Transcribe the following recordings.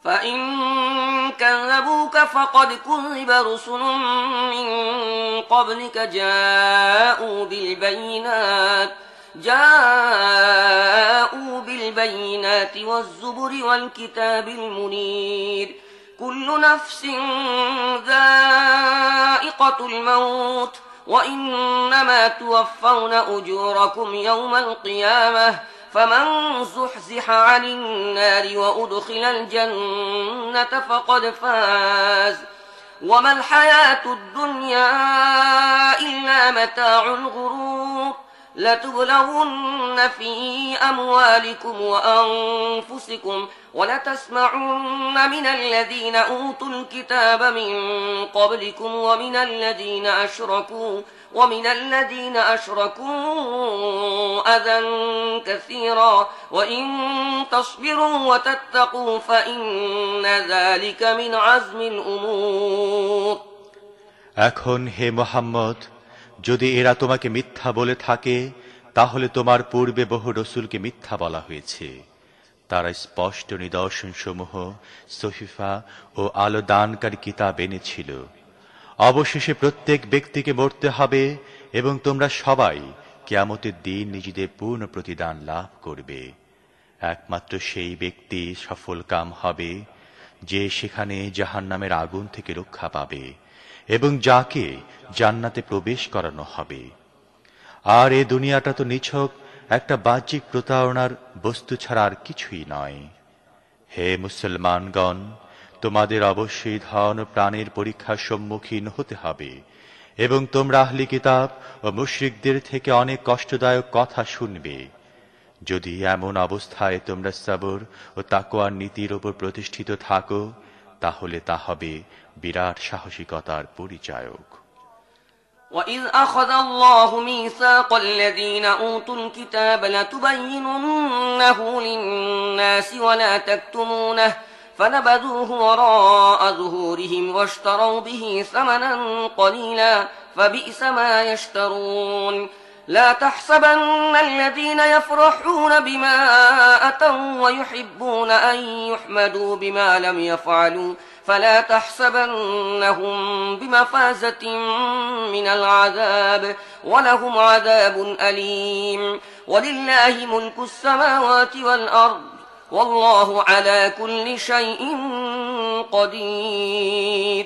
فإن كذبوك فقد كذب رسل من قبلك جاءوا بالبينات والزبر والكتاب المنير كل نفس ذائقة الموت وإنما توفون أجوركم يوم القيامة فمن زحزح عن النار وأدخل الجنة فقد فاز وما الحياة الدنيا إلا متاع الغرور لتبلغن في أموالكم وأنفسكم ولتسمعن من الذين أوتوا الكتاب من قبلكم ومن الذين أشركوا أذى كثيرا وإن تصبروا وتتقوا فإن ذلك من عزم الأمور এখন হে মুহাম্মদ, যদি এরা তোমাকে মিথ্যা বলে থাকে তাহলে তোমার পূর্বে বহু রসুলকে মিথ্যা বলা হয়েছে। তারা স্পষ্ট নিদর্শনসমূহ, সহিফা ও আলো দানকারী কিতাব এনেছিল। অবশেষে প্রত্যেক ব্যক্তিকে মরতে হবে এবং তোমরা সবাই কিয়ামতের দিন নিজেদের পূর্ণ প্রতিদান লাভ করবে। একমাত্র সেই ব্যক্তি সফলকাম হবে যে সেখানে জাহান্নামের আগুন থেকে রক্ষা পাবে এবং যাকে জান্নাতে প্রবেশ করানো হবে। আর এ দুনিয়াটা তো নিছক একটা বাহ্যিক প্রতারণার বস্তু ছাড়া আর কিছুই নয়। হে মুসলমানগণ, তোমাদের অবশ্যই ধন ও প্রাণের পরীক্ষার সম্মুখীন হতে হবে এবং তোমরা আহলি কিতাব ও মুশরিকদের থেকে অনেক কষ্টদায়ক কথা শুনবে। যদি এমন অবস্থায় তোমরা সবর ও তাকওয়ার নীতির উপর প্রতিষ্ঠিত থাকো তাহলে তা হবে বিরাট সাহসিকতার পরিচায়ক। وَإِذْ أَخَذَ اللَّهُ مِيثَاقَ الَّذِينَ أُوتُوا الْكِتَابَ لَتُبَيِّنُنَّهُ لِلنَّاسِ وَلَا تَكْتُمُونَهُ فَنَبَذُوهُ وَرَاءَ ظُهُورِهِمْ وَاشْتَرَوْا بِهِ ثَمَنًا قَلِيلًا فَبِئْسَ مَا يَشْتَرُونَ لا تحسبن الذين يفرحون بما أتوا ويحبون أن يحمدوا بما لم يفعلوا فلا تحسبنهم بمفازة من العذاب ولهم عذاب أليم ولله ملك السماوات والأرض والله على كل شيء قدير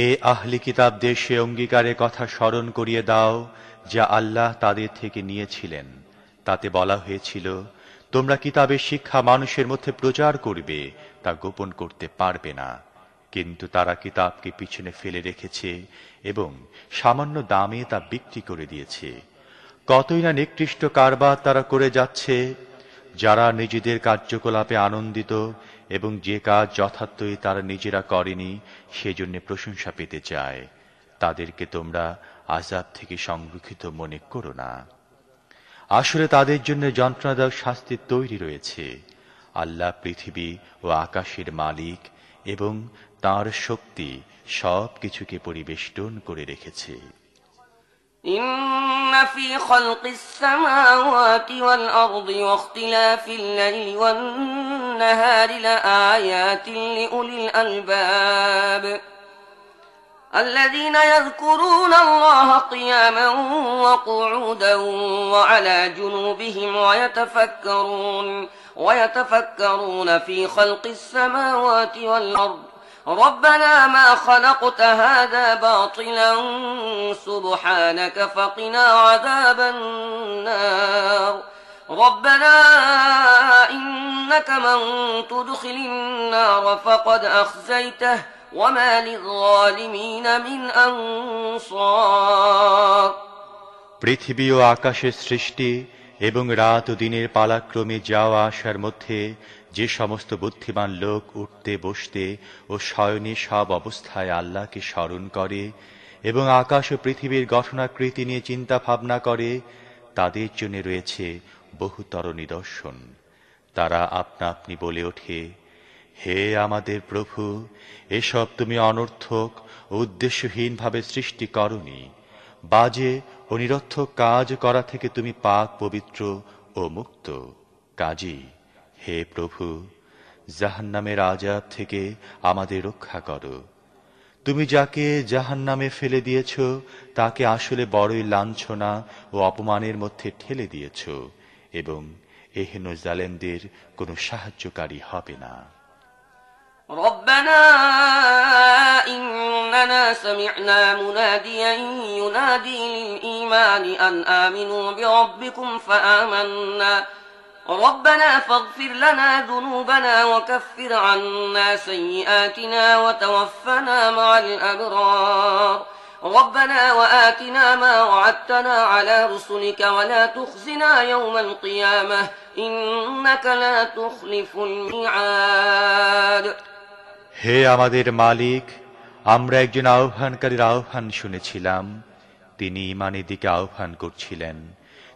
এ আহলি কিতাবদের সে অঙ্গীকারের কথা স্মরণ করিয়ে দাও যা আল্লাহ তাদের থেকে নিয়েছিলেন। তাতে বলা হয়েছিল, তোমরা কিতাবের শিক্ষা মানুষের মধ্যে প্রচার করবে, তা গোপন করতে পারবে না। কিন্তু তারা কিতাবকে পিছনে ফেলে রেখেছে এবং সামান্য দামে তা বিক্রি করে দিয়েছে। কতই না নিকৃষ্ট কারবার তারা করে যাচ্ছে। যারা নিজেদের কার্যকলাপে আনন্দিত এবং যে কাজ যথার্থই তারা নিজেরা করেনি সেজন্য প্রশংসা পেতে চায়, তাদেরকে তোমরা আযাব থেকে সংরক্ষিত মনে করো না। আসলে তাদের জন্য যন্ত্রণাদায়ক শাস্তি তৈরি রয়েছে। আল্লাহ পৃথিবী ও আকাশের মালিক এবং তাঁর শক্তি সবকিছুকে পরিবেষ্টন করে রেখেছে। إن في خلق السماوات والأرض واختلاف الليل والنهار لآيات لأولي الألباب الذين يذكرون الله قياما وقعودا وعلى جنوبهم ويتفكرون في خلق السماوات والأرض ربنا ما خلقت هذا باطلا سبحانك فقنا عذاب النار ربنا إنك من تدخل النار فقد أخزيته وما للظالمين من أنصار পৃথিবী ও আকাশের সৃষ্টি এবং রাত ও দিনের পালাক্রমে যাওয়া আসার মধ্যে যে সমস্ত বুদ্ধিমান লোক উঠতে বসতে ও শয়নে সব অবস্থায় আল্লাহকে স্মরণ করে এবং আকাশ ও পৃথিবীর গঠনাকৃতি নিয়ে চিন্তা ভাবনা করে, তাদের জন্য রয়েছে বহুতর নিদর্শন। তারা আপনা আপনি বলে ওঠে, হে আমাদের প্রভু, এসব তুমি অনর্থক ও উদ্দেশ্যহীনভাবে সৃষ্টি করনি। বাজে ও নিরর্থক কাজ করা থেকে তুমি পাক পবিত্র ও মুক্ত। কাজী হে প্রভু, জাহান্নামের আযাব থেকে আমাদের রক্ষা করো। তুমি যাকে জাহান্নামে ফেলে দিয়েছ তাকে আসলে বড়ই লাঞ্ছনা ও অপমানের মধ্যে ঠেলে দিয়েছ, এবং এহেন জালেমদের কোনো সাহায্যকারী হবে না। ربنا إننا سمعنا مناديا ينادي للإيمان أن آمنوا بربكم فآمنا ربنا فاغفر لنا ذنوبنا وكفر عنا سيئاتنا وتوفنا مع الأبرار ربنا وآتنا ما وعدتنا على رسلك ولا تخزنا يوم القيامة إنك لا تخلف الميعاد। হে আমাদের মালিক, আমরা একজন আহ্বানকারীর আহ্বান শুনেছিলাম। তিনি ঈমানের দিকে আহ্বান করছিলেন।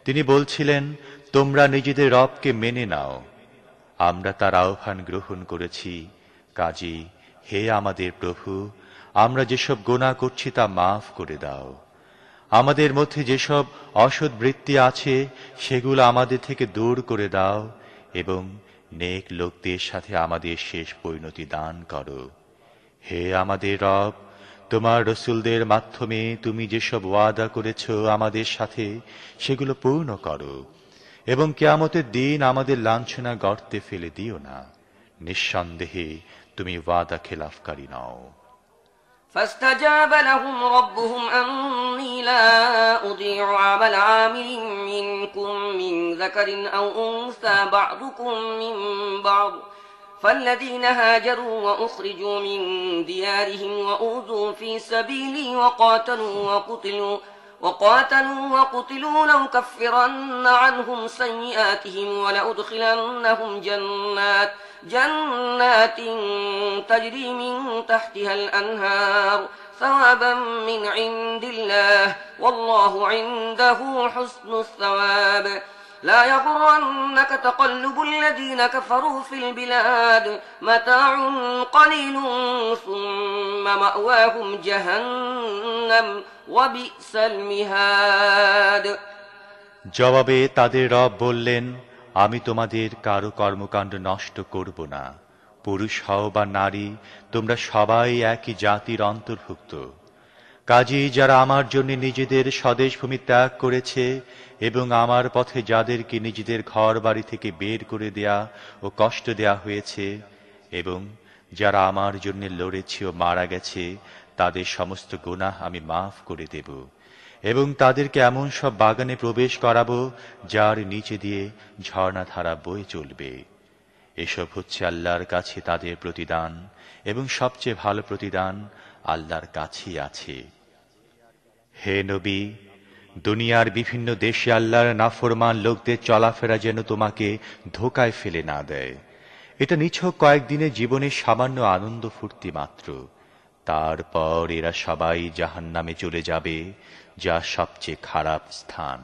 তিনি বলছিলেন, তোমরা নিজেদের রবকে মেনে নাও। আমরা তার আহ্বান গ্রহণ করেছি। কাজেই হে আমাদের প্রভু, আমরা যেসব গুনাহ করছি তা মাফ করে দাও। আমাদের মধ্যে যেসব অসৎ বৃত্তি আছে সেগুলো আমাদের থেকে দূর করে দাও, এবং নেক লোকদের সাথে আমাদের শেষ পরিণতি দান করো। হে আমাদের রব, তোমার রসুলদের মাধ্যমে তুমি যেসব ওয়াদা করেছ আমাদের সাথে সেগুলো পূর্ণ করো, এবং কিয়ামতের দিন আমাদের লাঞ্ছনা গর্তে ফেলে দিও না। নিঃসন্দেহে তুমি ওয়াদা খেলাফকারী নও। فاستجاب لهم ربهم أني لا أضيع عمل عامل منكم من ذكر أو أنثى بعضكم من بعض فالذين هاجروا وأخرجوا من ديارهم وأوذوا في سبيلي وقاتلوا وقتلوا لأكفرن عنهم سيئاتهم ولأدخلنهم جنات تجري من تحتها الأنهار ثوابا من عند الله والله عنده حسن الثواب لا يغرنك تقلب الذين كفروا في البلاد متاع قليل ثم مأواهم جهنم وبئس المهاد। জবাবে তাদের রব বললেন, আমি তোমাদের কারো কর্মকাণ্ড নষ্ট করব না। পুরুষ হও বা নারী, তোমরা সবাই একই জাতির অন্তর্ভুক্ত। কাজেই যারা আমার জন্য নিজেদের স্বদেশভূমি ত্যাগ করেছে এবং আমার পথে যাদেরকে নিজেদের ঘর বাড়ি থেকে বের করে দেয়া ও কষ্ট দেয়া হয়েছে, এবং যারা আমার জন্য লড়েছে ও মারা গেছে, তাদের সমস্ত গুনাহ আমি মাফ করে দেব, এবং তাদেরকে এমন সব বাগানে প্রবেশ করাবো যার নিচে দিয়ে ঝর্ণাধারা বয়ে চলবে। এসব হচ্ছে আল্লাহর কাছে তাদের প্রতিদান, এবং সবচেয়ে ভালো প্রতিদান আল্লাহর কাছেই আছে। হে নবী, দুনিয়ার বিভিন্ন দেশে আল্লাহর নাফরমান লোকদের চলাফেরা যেন তোমাকে ধোকায় ফেলে না দেয়। এটা নিছক কয়েকদিনের জীবনের সামান্য আনন্দ ফুর্তি মাত্র। তারপর এরা সবাই জাহান্নামে চলে যাবে, যা সবচেয়ে খারাপ স্থান।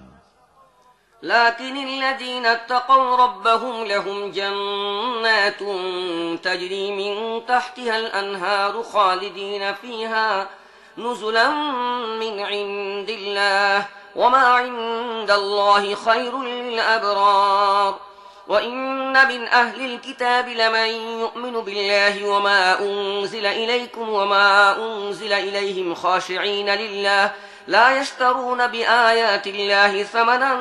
لكن الذين اتقوا ربهم لهم جنات تجري من تحتها الأنهار خالدين فيها نزلا من عند الله وما عند الله خير للأبرار وإن من أهل الكتاب لمن يؤمن بالله وما أنزل إليكم وما أنزل إليهم خاشعين لله لا يشترون بآيات الله ثمنا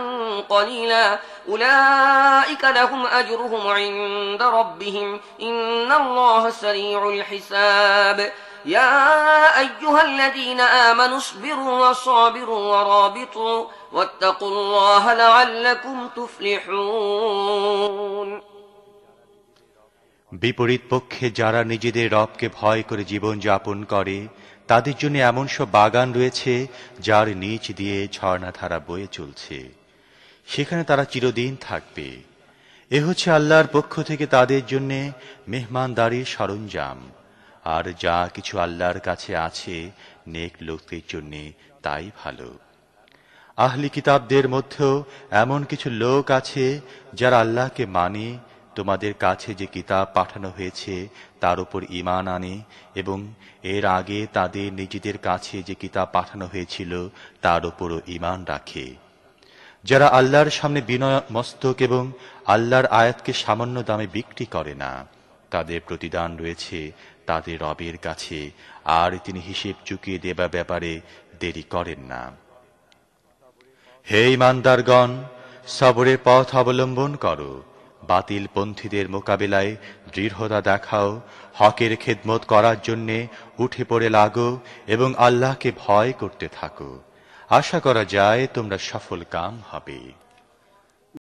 قليلا أولئك لهم أجرهم عند ربهم إن الله سريع الحساب يا أيها الذين آمنوا اصبروا وصابروا ورابطوا واتقوا الله لعلكم تفلحون। বিপরীত পক্ষে যারা নিজেদের রবকে ভয় করে জীবন যাপন করে, তাদের জন্য এমন সব বাগান রয়েছে যার নিচ দিয়ে ঝর্ণাধারা বয়ে চলছে, সেখানে তারা চিরদিন থাকবে। এ হচ্ছে আল্লাহর পক্ষ থেকে তাদের জন্য মেহমানদারির সরঞ্জাম, আর যা কিছু আল্লাহর কাছে আছে নেক লোকদের জন্য তাই ভালো। আহলি কিতাবদের মধ্যেও এমন কিছু লোক আছে যারা আল্লাহকে মানে, তোমাদের কাছে যে কিতাব পাঠানো হয়েছে তার উপর ঈমান আনে, এবং এর আগে তাদের নিজেদের কাছে যে কিতাব পাঠানো হয়েছিল তার উপরও ঈমান রাখে। যারা আল্লাহর সামনে বিনয় মস্তক এবং আল্লাহর আয়াতকে সামান্য দামে বিক্রি করে না, তাদের প্রতিদান রয়েছে তাদের রবের কাছে, আর তিনি হিসেব চুকিয়ে দেবার ব্যাপারে দেরি করেন না। হে ঈমানদারগণ, সবরের পথ অবলম্বন করো, বাতিল পন্থীদের মোকাবিলায় দৃঢ়তা দেখাও, হকের খেদমত করার জন্যে উঠে পড়ে লাগো এবং আল্লাহকে ভয় করতে থাকো। আশা করা যায় তোমরা সফল কাম হবে।